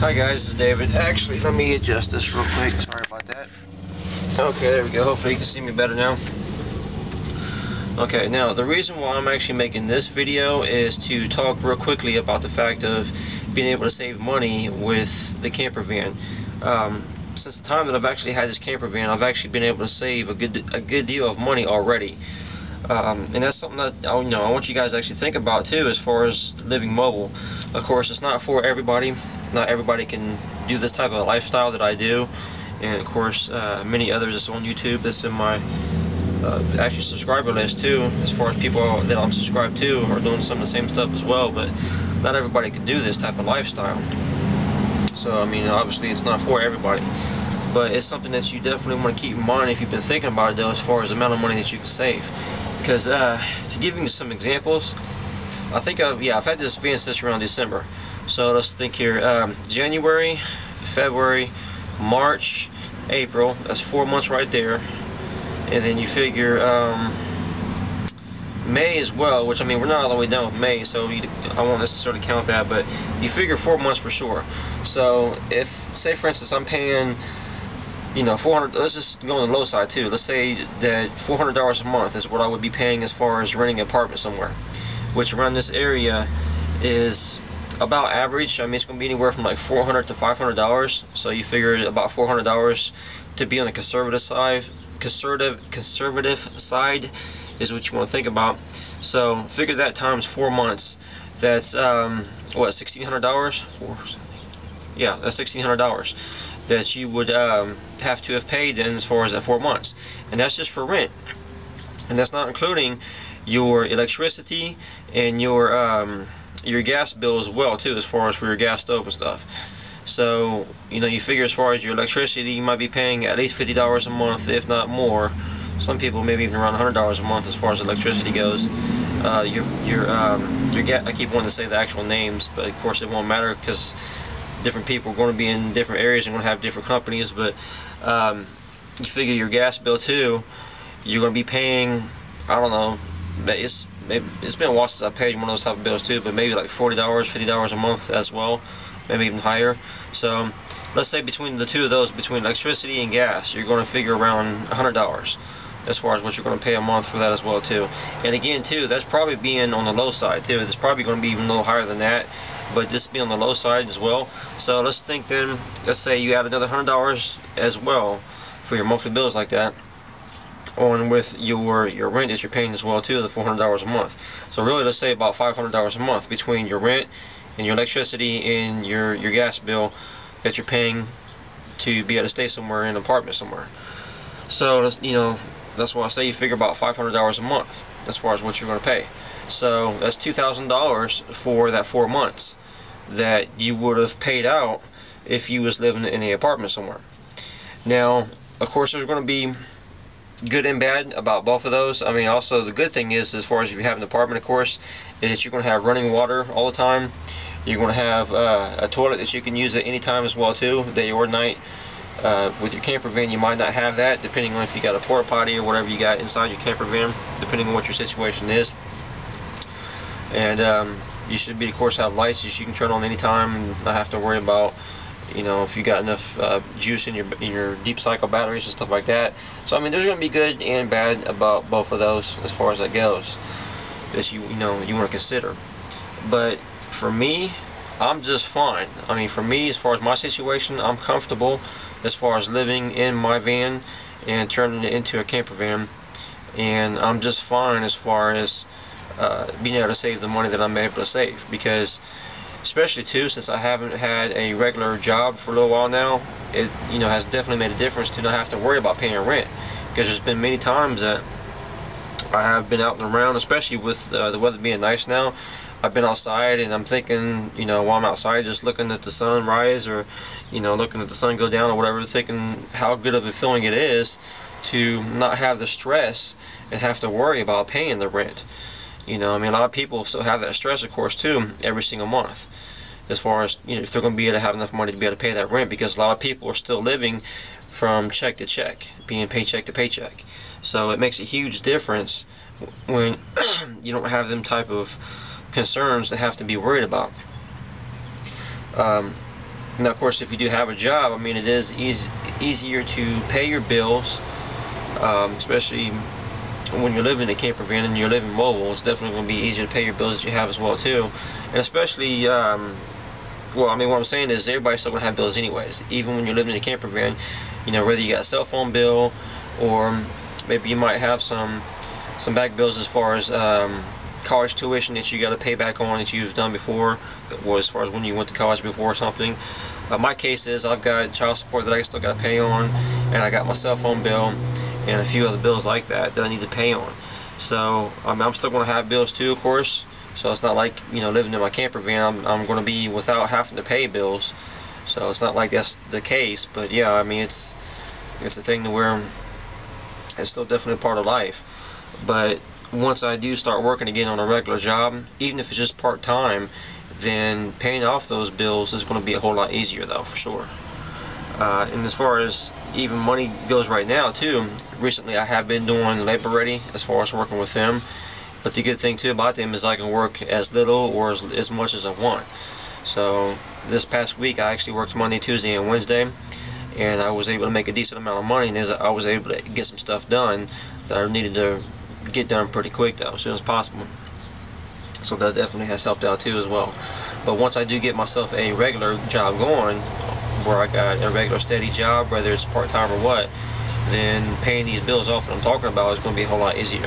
Hi guys, this is David. Actually, let me adjust this real quick. Sorry about that. Okay, there we go. Hopefully you can see me better now. Okay, now the reason why I'm actually making this video is to talk real quickly about the fact of being able to save money with the camper van. Since the time that I've actually had this camper van, I've actually been able to save a good deal of money already. And that's something that I want you guys to actually think about too, as far as living mobile. Of course, it's not for everybody. Not everybody can do this type of lifestyle that I do, and of course many others that's on YouTube, that's in my actually subscriber list too, as far as people that I'm subscribed to are doing some of the same stuff as well. But not everybody can do this type of lifestyle. So I mean, obviously it's not for everybody, but it's something that you definitely want to keep in mind if you've been thinking about it though, as far as the amount of money that you can save. Because to give you some examples, I think I've had this van since around December. So let's think here, January, February, March, April, that's 4 months right there. And then you figure May as well, which I mean, we're not all the way done with May, so I won't necessarily count that, but you figure 4 months for sure. So if, say for instance, I'm paying, you know, $400, let's just go on the low side too. Let's say that $400 a month is what I would be paying as far as renting an apartment somewhere, which around this area is about average. I mean, it's going to be anywhere from like $400 to $500. So you figure about $400 to be on the conservative side. Conservative side is what you want to think about. So figure that times 4 months. That's what, $1,600? Yeah, that's $1,600 that you would have to have paid then, as far as that 4 months, and that's just for rent, and that's not including your electricity and your gas bill as well too, as far as for your gas stove and stuff. So you know, you figure as far as your electricity, you might be paying at least $50 a month, if not more. Some people maybe even around $100 a month as far as electricity goes. Your gas, I keep wanting to say the actual names, but of course it won't matter because different people are going to be in different areas and going to have different companies. But you figure your gas bill too, you're going to be paying, I don't know, it's been a while since I paid one of those type of bills too, but maybe like $40, $50 a month as well, maybe even higher. So let's say between the two of those, between electricity and gas, you're going to figure around $100 as far as what you're going to pay a month for that as well too. And again too, that's probably being on the low side too. It's probably going to be even a little higher than that, but just be on the low side as well. So let's think then, let's say you add another $100 as well for your monthly bills like that, on with your rent that you're paying as well too, the $400 a month. So really, let's say about $500 a month between your rent and your electricity and your gas bill that you're paying to be able to stay somewhere in an apartment somewhere. So you know, that's why I say you figure about $500 a month as far as what you're going to pay. So that's $2,000 for that 4 months that you would have paid out if you was living in an apartment somewhere. Now, of course, there's going to be good and bad about both of those. I mean, also the good thing is, as far as if you have an apartment, of course, is that you're going to have running water all the time. You're going to have a toilet that you can use at any time as well too, day or night. With your camper van, you might not have that, depending on if you got a porta potty or whatever you got inside your camper van, depending on what your situation is. And you should be, of course, have lights that you can turn on anytime and not have to worry about, you know, if you got enough juice in your deep cycle batteries and stuff like that. So I mean, there's going to be good and bad about both of those as far as that goes, that you want to consider. But for me, I'm just fine. I mean, for me, as far as my situation, I'm comfortable as far as living in my van and turning it into a camper van, and I'm just fine as far as being able to save the money that I'm able to save. Because especially too, since I haven't had a regular job for a little while now, it has definitely made a difference to not have to worry about paying rent. Because there's been many times that I have been out and around, especially with the weather being nice now. I've been outside and I'm thinking, while I'm outside just looking at the sun rise, or looking at the sun go down or whatever, thinking how good of a feeling it is to not have the stress and have to worry about paying the rent. I mean, a lot of people still have that stress, of course, too, every single month, as far as if they're going to be able to have enough money to be able to pay that rent, because a lot of people are still living from check to check, being paycheck to paycheck. So it makes a huge difference when you don't have them type of concerns to have to be worried about. Now, of course, if you do have a job, I mean, it is easier to pay your bills, especially when you're living in a camper van and you're living mobile. It's definitely going to be easier to pay your bills that you have as well too, and especially well, I mean, what I'm saying is everybody's still going to have bills anyways, even when you're living in a camper van. You know, whether you got a cell phone bill, or maybe you might have some back bills as far as college tuition that you got to pay back on that you've done before, or as far as when you went to college before or something. My case is I've got child support that I still got to pay on, and I got my cell phone bill and a few other bills like that I need to pay on. So I mean, I'm still going to have bills too, of course. So it's not like, you know, living in my camper van I'm going to be without having to pay bills. So it's not like that's the case. But yeah, I mean, it's a thing to where it's still definitely a part of life. But once I do start working again on a regular job, even if it's just part-time, then paying off those bills is going to be a whole lot easier though, for sure. And as far as even money goes right now too, recently I have been doing Labor Ready as far as working with them. But the good thing too about them is I can work as little or as much as I want. So this past week I actually worked Monday, Tuesday, and Wednesday, and I was able to make a decent amount of money, and I was able to get some stuff done that I needed to get done pretty quick though, as soon as possible. So that definitely has helped out too as well. But once I do get myself a regular job going, where I got a regular steady job, whether it's part-time or what, then paying these bills off that I'm talking about is going to be a whole lot easier.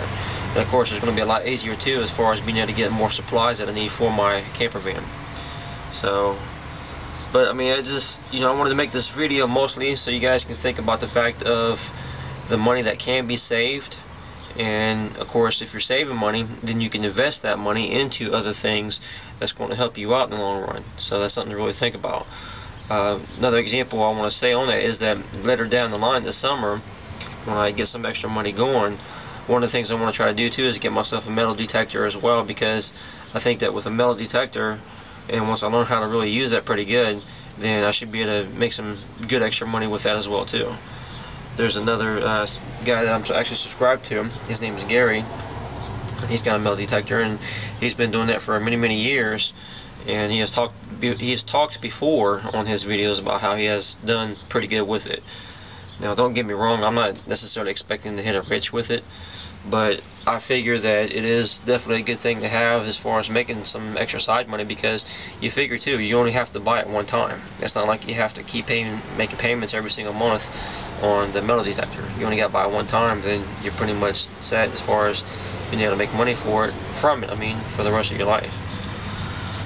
And of course it's going to be a lot easier too as far as being able to get more supplies that I need for my camper van. So, but I mean, I just, you know, I wanted to make this video mostly so you guys can think about the fact of the money that can be saved. And of course, if you're saving money, then you can invest that money into other things that's going to help you out in the long run. So that's something to really think about. Another example I want to say on that is that later down the line this summer, when I get some extra money going, one of the things I want to try to do too is get myself a metal detector as well, because I think that with a metal detector, and once I learn how to really use that pretty good, then I should be able to make some good extra money with that as well too. There's another guy that I'm actually subscribed to. His name is Gary. He's got a metal detector, and he's been doing that for many years. And he has talked before on his videos about how he has done pretty good with it. Now, don't get me wrong, I'm not necessarily expecting to hit it rich with it, but I figure that it is definitely a good thing to have as far as making some extra side money, because you figure too, you only have to buy it one time. It's not like you have to keep making payments every single month on the metal detector. You only got to buy it one time, then you're pretty much set as far as being able to make money from it, I mean, for the rest of your life.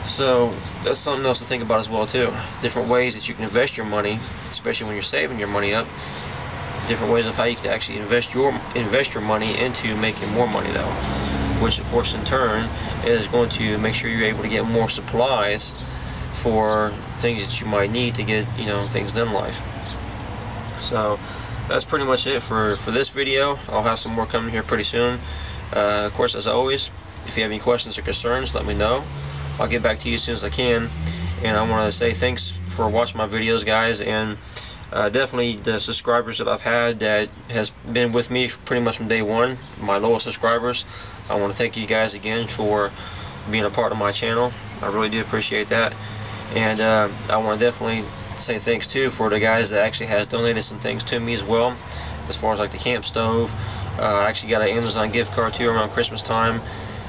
So that's something else to think about as well too. Different ways that you can invest your money, especially when you're saving your money up. Different ways of how you can actually invest your money into making more money though, which of course in turn is going to make sure you're able to get more supplies for things that you might need to get, you know, things done in life. So that's pretty much it for this video. I'll have some more coming here pretty soon. Of course, as always, if you have any questions or concerns, let me know. I'll get back to you as soon as I can. And I want to say thanks for watching my videos, guys, and definitely the subscribers that I've had that has been with me pretty much from day one, my lowest subscribers. I want to thank you guys again for being a part of my channel. I really do appreciate that. And I want to definitely say thanks too for the guys that actually has donated some things to me as well, as far as like the camp stove. I actually got an Amazon gift card too around Christmas time,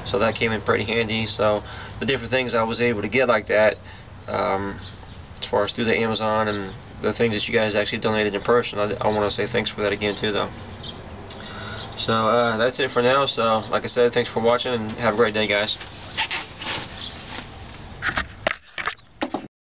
so that came in pretty handy. So the different things I was able to get like that, as far as through the Amazon, and the things that you guys actually donated in person, I want to say thanks for that again too though. So that's it for now. So like I said, thanks for watching, and have a great day, guys.